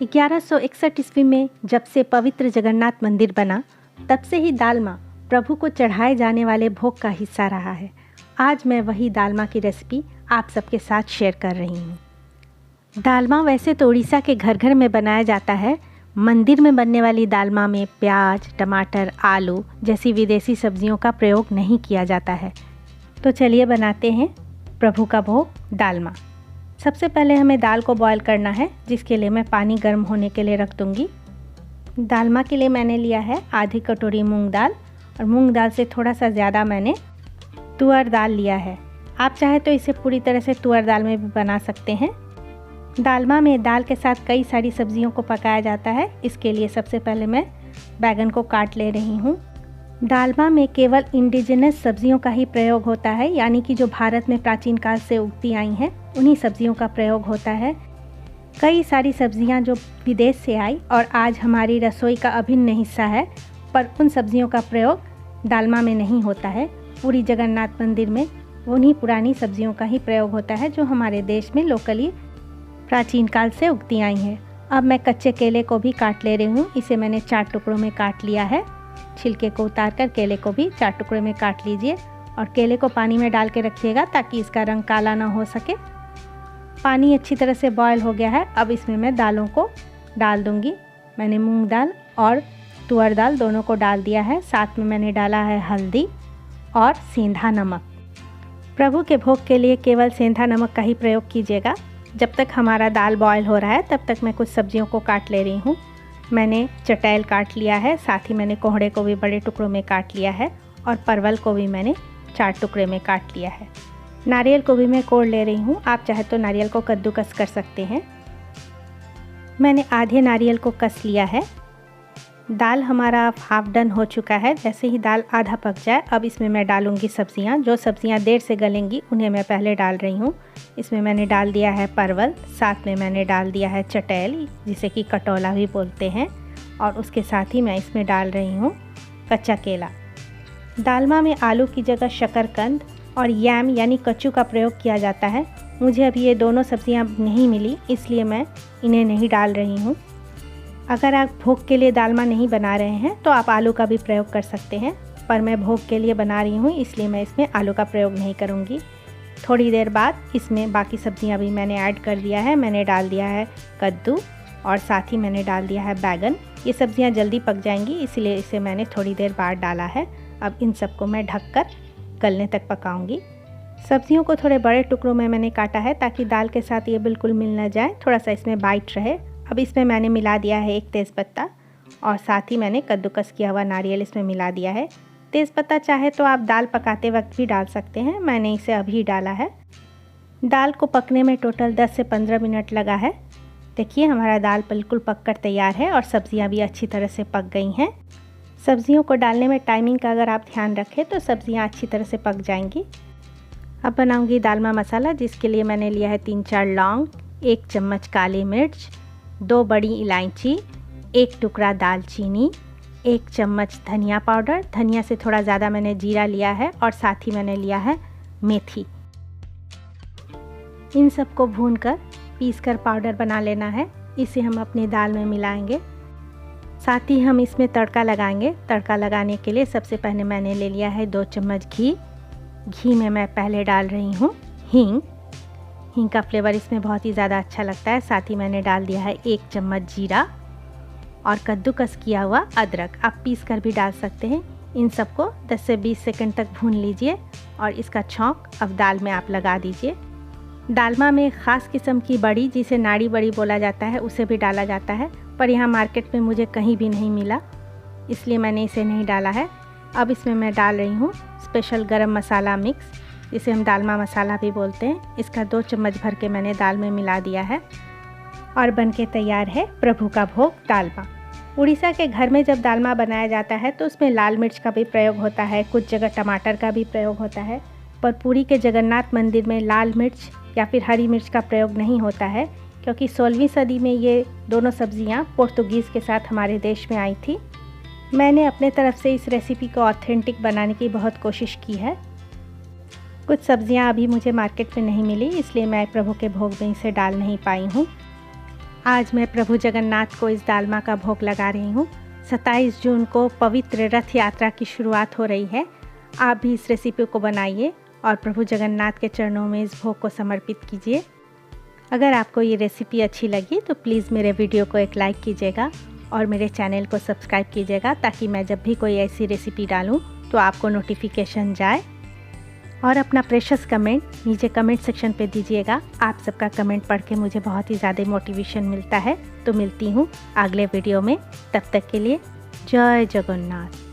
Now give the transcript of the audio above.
1161 ईस्वी में जब से पवित्र जगन्नाथ मंदिर बना, तब से ही दालमा प्रभु को चढ़ाए जाने वाले भोग का हिस्सा रहा है। आज मैं वही दालमा की रेसिपी आप सबके साथ शेयर कर रही हूँ। दालमा वैसे तो उड़ीसा के घर घर में बनाया जाता है। मंदिर में बनने वाली दालमा में प्याज, टमाटर, आलू जैसी विदेशी सब्जियों का प्रयोग नहीं किया जाता है। तो चलिए बनाते हैं प्रभु का भोग दालमा। सबसे पहले हमें दाल को बॉईल करना है, जिसके लिए मैं पानी गर्म होने के लिए रख दूँगी। दालमा के लिए मैंने लिया है आधी कटोरी मूंग दाल, और मूंग दाल से थोड़ा सा ज़्यादा मैंने तुअर दाल लिया है। आप चाहे तो इसे पूरी तरह से तुअर दाल में भी बना सकते हैं। दालमा में दाल के साथ कई सारी सब्जियों को पकाया जाता है। इसके लिए सबसे पहले मैं बैगन को काट ले रही हूँ। दालमा में केवल इंडिजिनस सब्जियों का ही प्रयोग होता है, यानी कि जो भारत में प्राचीन काल से उगती आई हैं उन्हीं सब्जियों का प्रयोग होता है। कई सारी सब्जियां जो विदेश से आई और आज हमारी रसोई का अभिन्न हिस्सा है, पर उन सब्जियों का प्रयोग दालमा में नहीं होता है। पूरी जगन्नाथ मंदिर में उन्हीं पुरानी सब्जियों का ही प्रयोग होता है जो हमारे देश में लोकली प्राचीन काल से उगती आई हैं। अब मैं कच्चे केले को भी काट ले रही हूँ। इसे मैंने 4 टुकड़ों में काट लिया है। छिलके को उतार कर केले को भी 4 टुकड़े में काट लीजिए और केले को पानी में डाल के रखिएगा ताकि इसका रंग काला ना हो सके। पानी अच्छी तरह से बॉयल हो गया है। अब इसमें मैं दालों को डाल दूँगी। मैंने मूंग दाल और तुअर दाल दोनों को डाल दिया है। साथ में मैंने डाला है हल्दी और सेंधा नमक। प्रभु के भोग के लिए केवल सेंधा नमक का ही प्रयोग कीजिएगा। जब तक हमारा दाल बॉयल हो रहा है तब तक मैं कुछ सब्जियों को काट ले रही हूँ। मैंने चटैल काट लिया है, साथ ही मैंने कोहड़े को भी बड़े टुकड़ों में काट लिया है और परवल को भी मैंने 4 टुकड़े में काट लिया है। नारियल को भी मैं कोड़ ले रही हूँ। आप चाहे तो नारियल को कद्दूकस कर सकते हैं। मैंने आधे नारियल को कस लिया है। दाल हमारा हाफ डन हो चुका है। जैसे ही दाल आधा पक जाए, अब इसमें मैं डालूँगी सब्जियाँ। जो सब्जियाँ देर से गलेंगी उन्हें मैं पहले डाल रही हूँ। इसमें मैंने डाल दिया है परवल, साथ में मैंने डाल दिया है चटैल, जिसे कि कटौला भी बोलते हैं, और उसके साथ ही मैं इसमें डाल रही हूँ कच्चा केला। दालमा में आलू की जगह शकरकंद और यैम यानी कच्चू का प्रयोग किया जाता है। मुझे अभी ये दोनों सब्जियाँ नहीं मिली, इसलिए मैं इन्हें नहीं डाल रही हूँ। अगर आप भोग के लिए दालमा नहीं बना रहे हैं तो आप आलू का भी प्रयोग कर सकते हैं, पर मैं भोग के लिए बना रही हूँ इसलिए मैं इसमें आलू का प्रयोग नहीं करूँगी। थोड़ी देर बाद इसमें बाकी सब्जियाँ भी मैंने ऐड कर दिया है। मैंने डाल दिया है कद्दू और साथ ही मैंने डाल दिया है बैगन। ये सब्जियाँ जल्दी पक जाएंगी, इसलिए इसे मैंने थोड़ी देर बाद डाला है। अब इन सबको मैं ढककर गलने तक पकाऊंगी। सब्जियों को थोड़े बड़े टुकड़ों में मैंने काटा है ताकि दाल के साथ ये बिल्कुल मिल ना जाए, थोड़ा सा इसमें बाइट रहे। अब इसमें मैंने मिला दिया है 1 तेज़पत्ता और साथ ही मैंने कद्दूकस किया हुआ नारियल इसमें मिला दिया है। तेज़पत्ता चाहे तो आप दाल पकाते वक्त भी डाल सकते हैं, मैंने इसे अभी डाला है। दाल को पकने में टोटल 10 से 15 मिनट लगा है। देखिए हमारा दाल बिल्कुल पककर तैयार है और सब्जियां भी अच्छी तरह से पक गई हैं। सब्जियों को डालने में टाइमिंग का अगर आप ध्यान रखें तो सब्जियां अच्छी तरह से पक जाएंगी। अब बनाऊंगी दालमा मसाला, जिसके लिए मैंने लिया है 3-4 लौंग, 1 चम्मच काली मिर्च, 2 बड़ी इलायची, 1 टुकड़ा दालचीनी, 1 चम्मच धनिया पाउडर, धनिया से थोड़ा ज़्यादा मैंने जीरा लिया है, और साथ ही मैंने लिया है मेथी। इन सबको भूनकर पीसकर पाउडर बना लेना है। इसे हम अपनी दाल में मिलाएंगे। साथ ही हम इसमें तड़का लगाएंगे। तड़का लगाने के लिए सबसे पहले मैंने ले लिया है 2 चम्मच घी। घी में मैं पहले डाल रही हूँ हींग। हींग का फ्लेवर इसमें बहुत ही ज़्यादा अच्छा लगता है। साथ ही मैंने डाल दिया है 1 चम्मच जीरा और कद्दूकस किया हुआ अदरक। आप पीस कर भी डाल सकते हैं। इन सबको 10 से 20 सेकंड तक भून लीजिए और इसका छौंक अब दाल में आप लगा दीजिए। दालमा में ख़ास किस्म की बड़ी, जिसे नाड़ी बड़ी बोला जाता है, उसे भी डाला जाता है, पर यहाँ मार्केट में मुझे कहीं भी नहीं मिला, इसलिए मैंने इसे नहीं डाला है। अब इसमें मैं डाल रही हूँ स्पेशल गरम मसाला मिक्स, जिसे हम दालमा मसाला भी बोलते हैं। इसका 2 चम्मच भर के मैंने दाल में मिला दिया है और बनके तैयार है प्रभु का भोग दालमा। उड़ीसा के घर में जब दालमा बनाया जाता है तो उसमें लाल मिर्च का भी प्रयोग होता है, कुछ जगह टमाटर का भी प्रयोग होता है, पर पुरी के जगन्नाथ मंदिर में लाल मिर्च या फिर हरी मिर्च का प्रयोग नहीं होता है, क्योंकि 16वीं सदी में ये दोनों सब्जियां पोर्तुगीज़ के साथ हमारे देश में आई थी। मैंने अपने तरफ से इस रेसिपी को ऑथेंटिक बनाने की बहुत कोशिश की है। कुछ सब्जियां अभी मुझे मार्केट में नहीं मिली, इसलिए मैं प्रभु के भोग में इसे डाल नहीं पाई हूँ। आज मैं प्रभु जगन्नाथ को इस दालमा का भोग लगा रही हूँ। 27 जून को पवित्र रथ यात्रा की शुरुआत हो रही है। आप भी इस रेसिपी को बनाइए और प्रभु जगन्नाथ के चरणों में इस भोग को समर्पित कीजिए। अगर आपको ये रेसिपी अच्छी लगी तो प्लीज़ मेरे वीडियो को एक लाइक कीजिएगा और मेरे चैनल को सब्सक्राइब कीजिएगा, ताकि मैं जब भी कोई ऐसी रेसिपी डालूँ तो आपको नोटिफिकेशन जाए। और अपना प्रेशियस कमेंट नीचे कमेंट सेक्शन पे दीजिएगा। आप सबका कमेंट पढ़ के मुझे बहुत ही ज़्यादा मोटिवेशन मिलता है। तो मिलती हूँ अगले वीडियो में, तब तक के लिए जय जगन्नाथ।